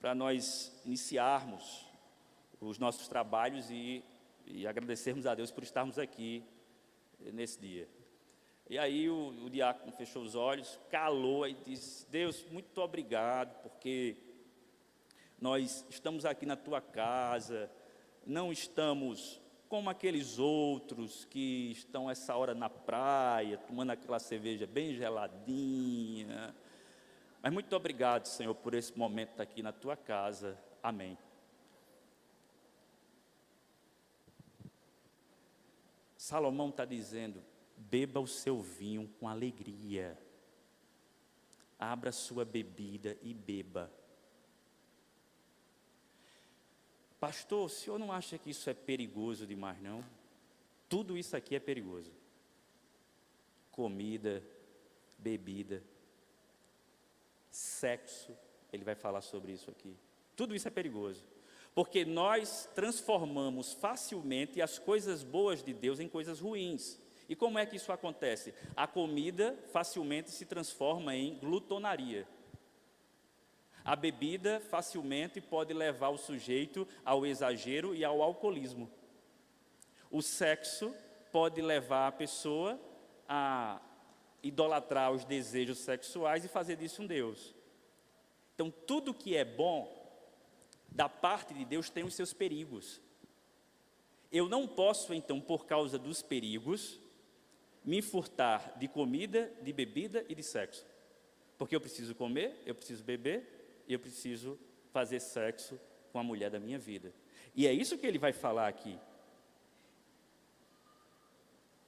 para nós iniciarmos os nossos trabalhos e agradecermos a Deus por estarmos aqui nesse dia. E aí o diácono fechou os olhos, calou e disse: Deus, muito obrigado, porque nós estamos aqui na tua casa, não estamos como aqueles outros que estão essa hora na praia, tomando aquela cerveja bem geladinha, mas muito obrigado, Senhor, por esse momento aqui na tua casa, amém. Salomão está dizendo: beba o seu vinho com alegria, abra sua bebida e beba. Pastor, o senhor não acha que isso é perigoso demais, não? Tudo isso aqui é perigoso. Comida, bebida, sexo, ele vai falar sobre isso aqui. Tudo isso é perigoso. Porque nós transformamos facilmente as coisas boas de Deus em coisas ruins. E como é que isso acontece? A comida facilmente se transforma em glutonaria. A bebida facilmente pode levar o sujeito ao exagero e ao alcoolismo. O sexo pode levar a pessoa a idolatrar os desejos sexuais e fazer disso um Deus. Então, tudo que é bom da parte de Deus tem os seus perigos. Eu não posso, então, por causa dos perigos, me furtar de comida, de bebida e de sexo. Porque eu preciso comer, eu preciso beber, e eu preciso fazer sexo com a mulher da minha vida. E é isso que ele vai falar aqui.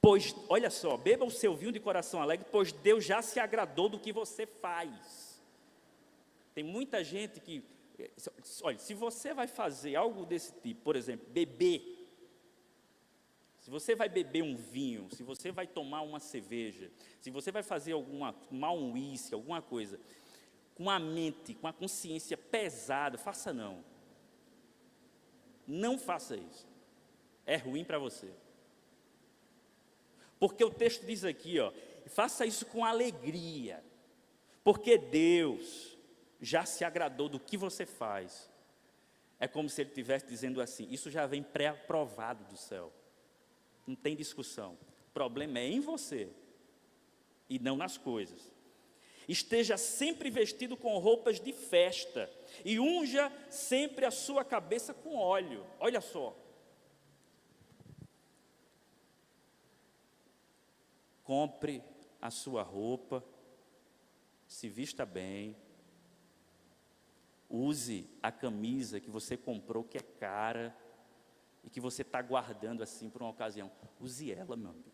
Pois, olha só, beba o seu vinho de coração alegre, pois Deus já se agradou do que você faz. Tem muita gente que... Olha, se você vai fazer algo desse tipo, por exemplo, beber, se você vai beber um vinho, se você vai tomar uma cerveja, se você vai fazer tomar um uísque, alguma coisa, com a mente, com a consciência pesada, faça não. Não faça isso. É ruim para você. Porque o texto diz aqui, faça isso com alegria, porque Deus já se agradou do que você faz. É como se ele estivesse dizendo assim: isso já vem pré-aprovado do céu. Não tem discussão. O problema é em você e não nas coisas. Esteja sempre vestido com roupas de festa e unja sempre a sua cabeça com óleo. Olha só. Compre a sua roupa, se vista bem. Use a camisa que você comprou, que é cara, e que você está guardando assim por uma ocasião. Use ela, meu amigo.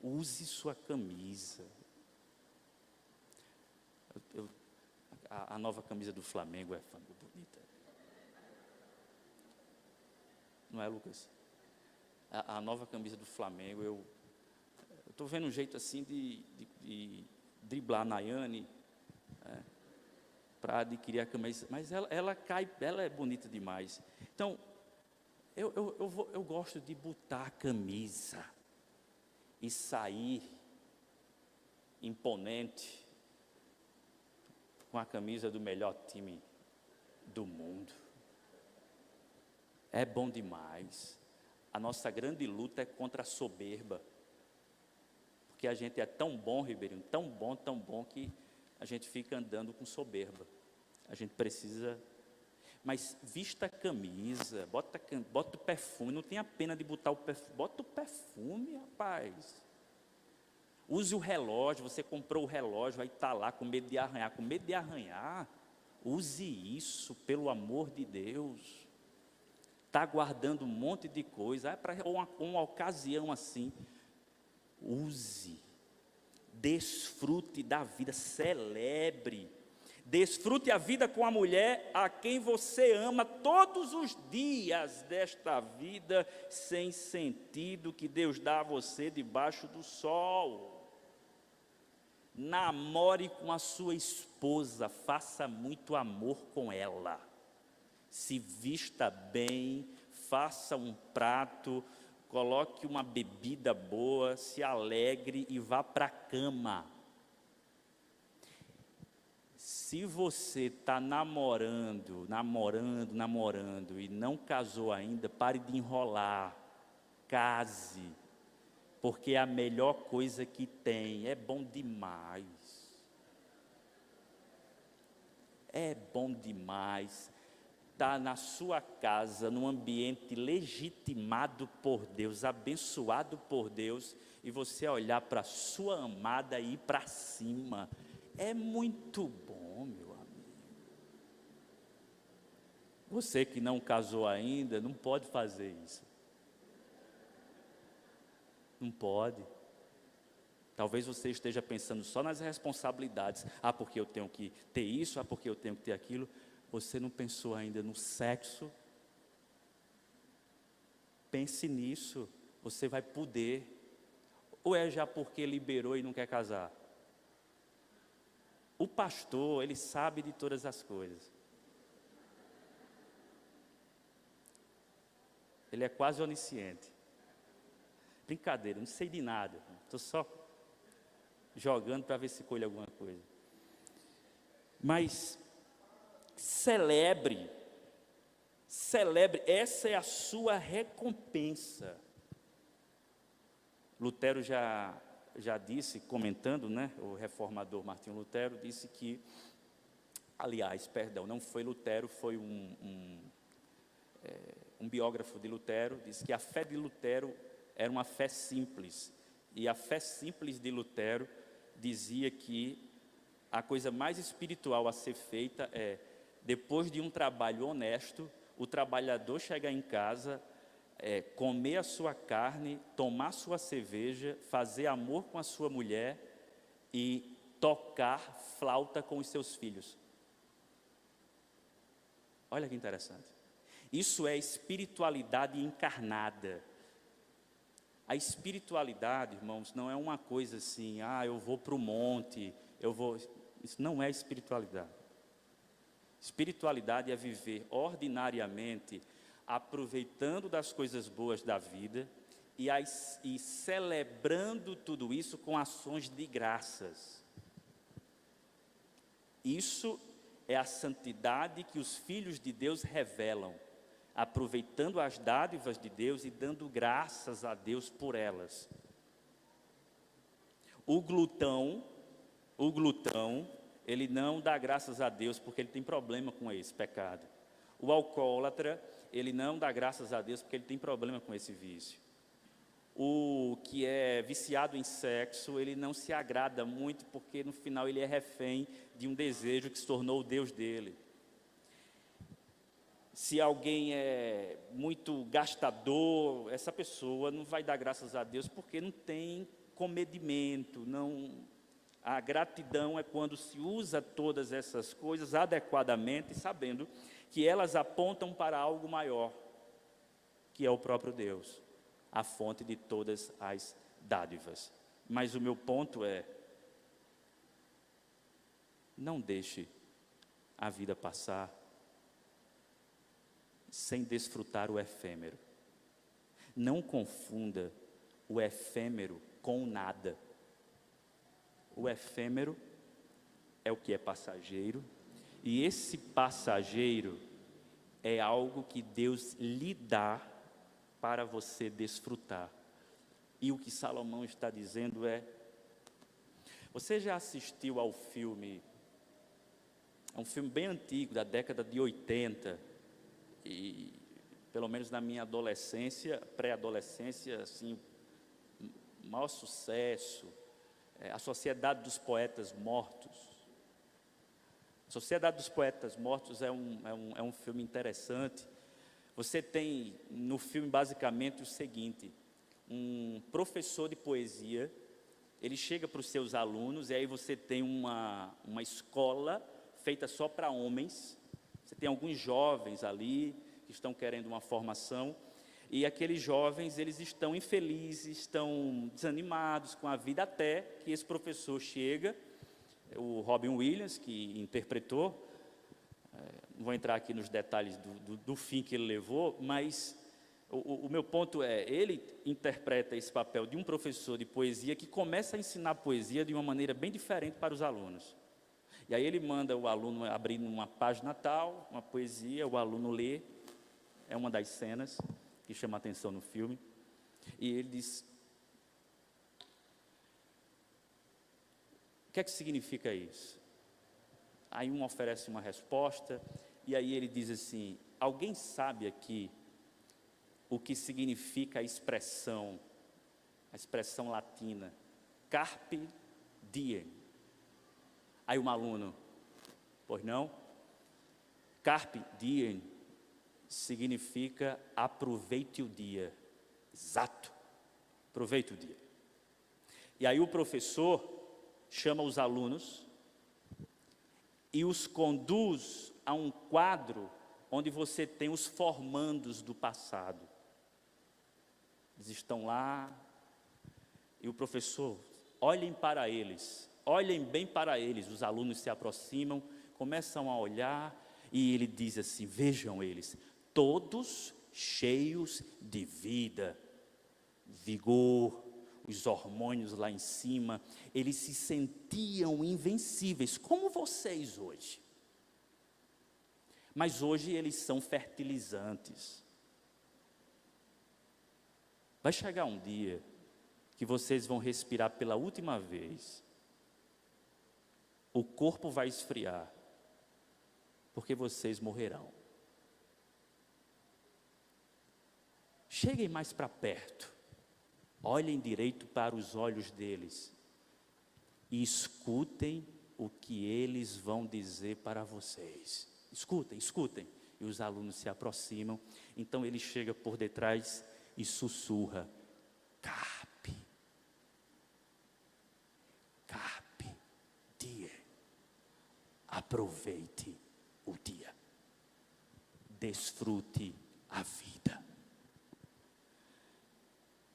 Use sua camisa. A nova camisa do Flamengo é bonita. Não é, Lucas? A nova camisa do Flamengo, eu estou vendo um jeito assim de driblar a Nayane, para adquirir a camisa, mas ela é bonita demais. Então, eu gosto de botar a camisa e sair imponente com a camisa do melhor time do mundo. É bom demais. A nossa grande luta é contra a soberba. Porque a gente é tão bom, Ribeirinho, tão bom, que a gente fica andando com soberba. A gente precisa... Mas vista a camisa, bota o perfume, não tenha pena de botar o perfume, bota o perfume, rapaz. Use o relógio, você comprou o relógio, aí está lá com medo de arranhar, use isso, pelo amor de Deus. Está guardando um monte de coisa, é para uma ocasião assim, use, desfrute da vida, celebre. Desfrute a vida com a mulher a quem você ama todos os dias desta vida sem sentido que Deus dá a você debaixo do sol. Namore com a sua esposa, faça muito amor com ela. Se vista bem, faça um prato, coloque uma bebida boa, se alegre e vá para a cama. Se você está namorando e não casou ainda, pare de enrolar, case, porque é a melhor coisa que tem, é bom demais. É bom demais estar na sua casa, num ambiente legitimado por Deus, abençoado por Deus, e você olhar para a sua amada e ir para cima. É muito bom, meu amigo. Você que não casou ainda, não pode fazer isso. Não pode. Talvez você esteja pensando só nas responsabilidades. Porque eu tenho que ter isso, porque eu tenho que ter aquilo. Você não pensou ainda no sexo? Pense nisso, você vai poder. Ou é já porque liberou e não quer casar? O pastor, ele sabe de todas as coisas. Ele é quase onisciente. Brincadeira, não sei de nada. Estou só jogando para ver se colhe alguma coisa. Mas celebre, essa é a sua recompensa. Lutero já disse, comentando, né, o reformador Martinho Lutero, disse que, aliás, perdão, não foi Lutero, foi um biógrafo de Lutero, disse que a fé de Lutero era uma fé simples, e a fé simples de Lutero dizia que a coisa mais espiritual a ser feita é, depois de um trabalho honesto, o trabalhador chegar em casa, comer a sua carne, tomar sua cerveja, fazer amor com a sua mulher e tocar flauta com os seus filhos. Olha que interessante. Isso é espiritualidade encarnada. A espiritualidade, irmãos, não é uma coisa assim, eu vou para o monte, isso não é espiritualidade. Espiritualidade é viver ordinariamente, aproveitando das coisas boas da vida e celebrando tudo isso com ações de graças. Isso é a santidade que os filhos de Deus revelam, aproveitando as dádivas de Deus e dando graças a Deus por elas. O glutão, ele não dá graças a Deus porque ele tem problema com esse pecado. O alcoólatra, ele não dá graças a Deus porque ele tem problema com esse vício. O que é viciado em sexo, ele não se agrada muito porque no final ele é refém de um desejo que se tornou o Deus dele. Se alguém é muito gastador, essa pessoa não vai dar graças a Deus porque não tem comedimento, não. A gratidão é quando se usa todas essas coisas adequadamente, sabendo que elas apontam para algo maior, que é o próprio Deus, a fonte de todas as dádivas. Mas o meu ponto é, não deixe a vida passar sem desfrutar o efêmero. Não confunda o efêmero com o nada. O efêmero é o que é passageiro, e esse passageiro é algo que Deus lhe dá para você desfrutar. E o que Salomão está dizendo é: você já assistiu ao filme, é um filme bem antigo, da década de 80, e pelo menos na minha adolescência, pré-adolescência, assim, maior sucesso, A Sociedade dos Poetas Mortos. A Sociedade dos Poetas Mortos é um filme interessante. Você tem no filme basicamente o seguinte: um professor de poesia, ele chega para os seus alunos, e aí você tem uma escola feita só para homens. Você tem alguns jovens ali que estão querendo uma formação, e aqueles jovens, eles estão infelizes, estão desanimados com a vida, até que esse professor chega, o Robin Williams, que interpretou, não vou entrar aqui nos detalhes do fim que ele levou, mas o meu ponto é, ele interpreta esse papel de um professor de poesia que começa a ensinar poesia de uma maneira bem diferente para os alunos. E aí ele manda o aluno abrir uma página tal, uma poesia, o aluno lê, é uma das cenas que chama a atenção no filme, e ele diz: o que é que significa isso? Aí um oferece uma resposta, e aí ele diz assim: alguém sabe aqui o que significa a expressão latina, carpe diem? Aí um aluno: pois não? Carpe diem significa aproveite o dia. Exato, aproveite o dia. E aí o professor chama os alunos e os conduz a um quadro onde você tem os formandos do passado. Eles estão lá, e o professor: olhem para eles, olhem bem para eles. Os alunos se aproximam, começam a olhar, e ele diz assim: vejam eles, todos cheios de vida, vigor, os hormônios lá em cima, eles se sentiam invencíveis, como vocês hoje. Mas hoje eles são fertilizantes. Vai chegar um dia que vocês vão respirar pela última vez. O corpo vai esfriar, porque vocês morrerão. Cheguem mais para perto, olhem direito para os olhos deles e escutem o que eles vão dizer para vocês. Escutem, escutem. E os alunos se aproximam, então ele chega por detrás e sussurra: carpe diem. Aproveite o dia, desfrute a vida.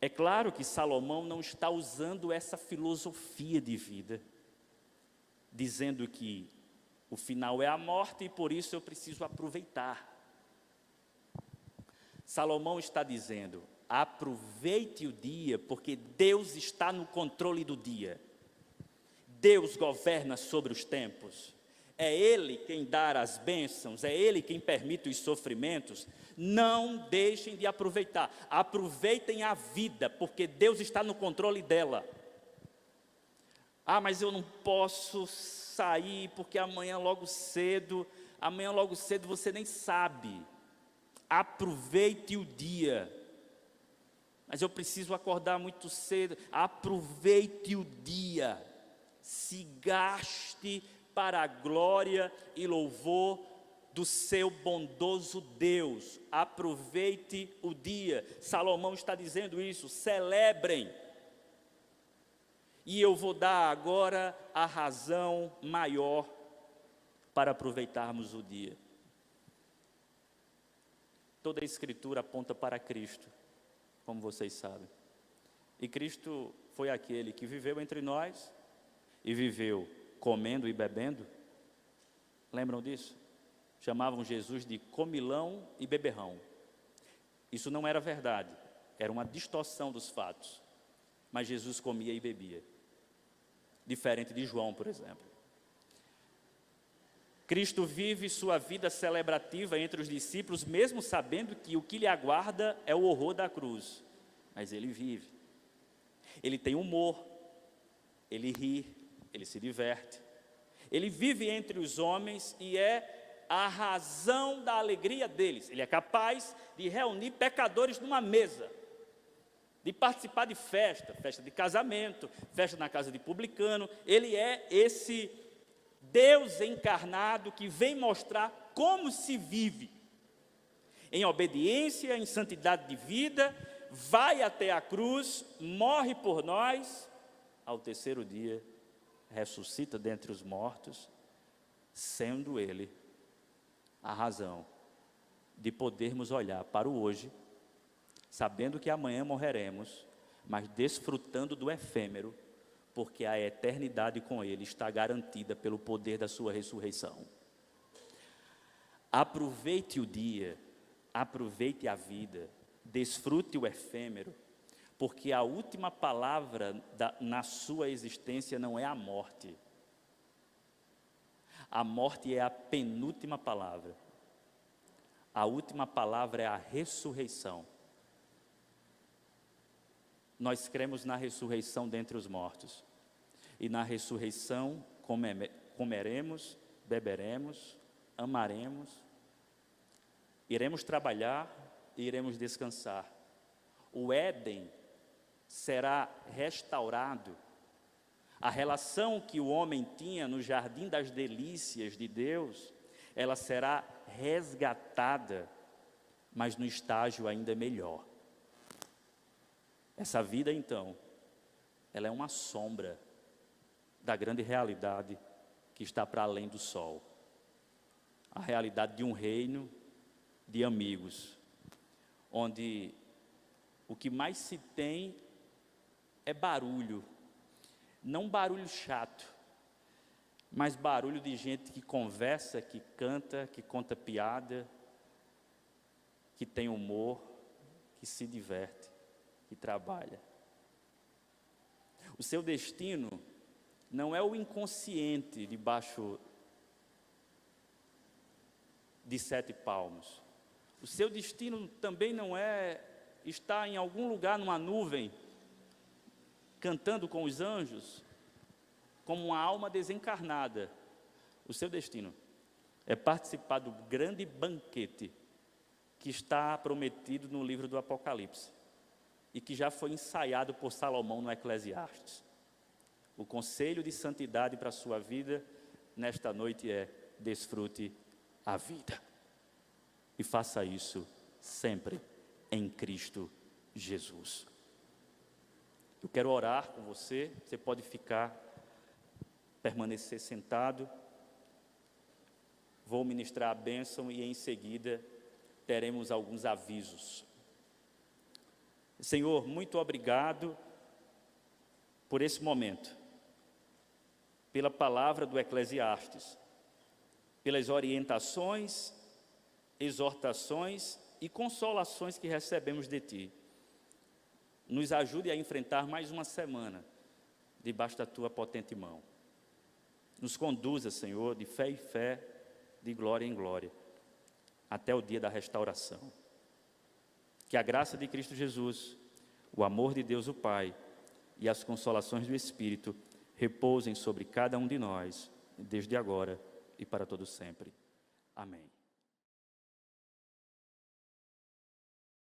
É claro que Salomão não está usando essa filosofia de vida, dizendo que o final é a morte e por isso eu preciso aproveitar. Salomão está dizendo: aproveite o dia, porque Deus está no controle do dia. Deus governa sobre os tempos. É Ele quem dá as bênçãos, é Ele quem permite os sofrimentos. Não deixem de aproveitar, aproveitem a vida, porque Deus está no controle dela. Ah, mas eu não posso sair, porque amanhã logo cedo você nem sabe. Aproveite o dia. Mas eu preciso acordar muito cedo. Aproveite o dia, se gaste para a glória e louvor do seu bondoso Deus. Aproveite o dia. Salomão está dizendo isso: celebrem. E eu vou dar agora a razão maior para aproveitarmos o dia. Toda a Escritura aponta para Cristo, como vocês sabem. E Cristo foi aquele que viveu entre nós e viveu comendo e bebendo. Lembram disso? Chamavam Jesus de comilão e beberrão. Isso não era verdade, era uma distorção dos fatos. Mas Jesus comia e bebia, diferente de João, por exemplo. Cristo vive sua vida celebrativa entre os discípulos, mesmo sabendo que o que lhe aguarda é o horror da cruz. Mas ele vive. Ele tem humor, ele ri, ele se diverte. Ele vive entre os homens e é a razão da alegria deles. Ele é capaz de reunir pecadores numa mesa, de participar de festa de casamento, festa na casa de publicano. Ele é esse Deus encarnado que vem mostrar como se vive. Em obediência, em santidade de vida, vai até a cruz, morre por nós, ao terceiro dia ressuscita dentre os mortos, sendo Ele a razão de podermos olhar para o hoje, sabendo que amanhã morreremos, mas desfrutando do efêmero, porque a eternidade com Ele está garantida pelo poder da sua ressurreição. Aproveite o dia, aproveite a vida, desfrute o efêmero, porque a última palavra na sua existência não é a morte. A morte é a penúltima palavra. A última palavra é a ressurreição. Nós cremos na ressurreição dentre os mortos. E na ressurreição comeremos, beberemos, amaremos, iremos trabalhar e iremos descansar. O Éden será restaurado. A relação que o homem tinha no jardim das delícias de Deus, ela será resgatada, mas no estágio ainda melhor. Essa vida, então, ela é uma sombra da grande realidade que está para além do sol. A realidade de um reino de amigos, onde o que mais se tem é barulho. Não barulho chato, mas barulho de gente que conversa, que canta, que conta piada, que tem humor, que se diverte, que trabalha. O seu destino não é o inconsciente debaixo de 7 palmos. O seu destino também não é estar em algum lugar numa nuvem, cantando com os anjos, como uma alma desencarnada. O seu destino é participar do grande banquete que está prometido no livro do Apocalipse e que já foi ensaiado por Salomão no Eclesiastes. O conselho de santidade para a sua vida nesta noite é: desfrute a vida e faça isso sempre em Cristo Jesus. Eu quero orar com você. Você pode permanecer sentado. Vou ministrar a bênção e em seguida teremos alguns avisos. Senhor, muito obrigado por esse momento, pela palavra do Eclesiastes, pelas orientações, exortações e consolações que recebemos de Ti. Nos ajude a enfrentar mais uma semana debaixo da Tua potente mão. Nos conduza, Senhor, de fé em fé, de glória em glória, até o dia da restauração. Que a graça de Cristo Jesus, o amor de Deus o Pai e as consolações do Espírito repousem sobre cada um de nós, desde agora e para todo sempre. Amém.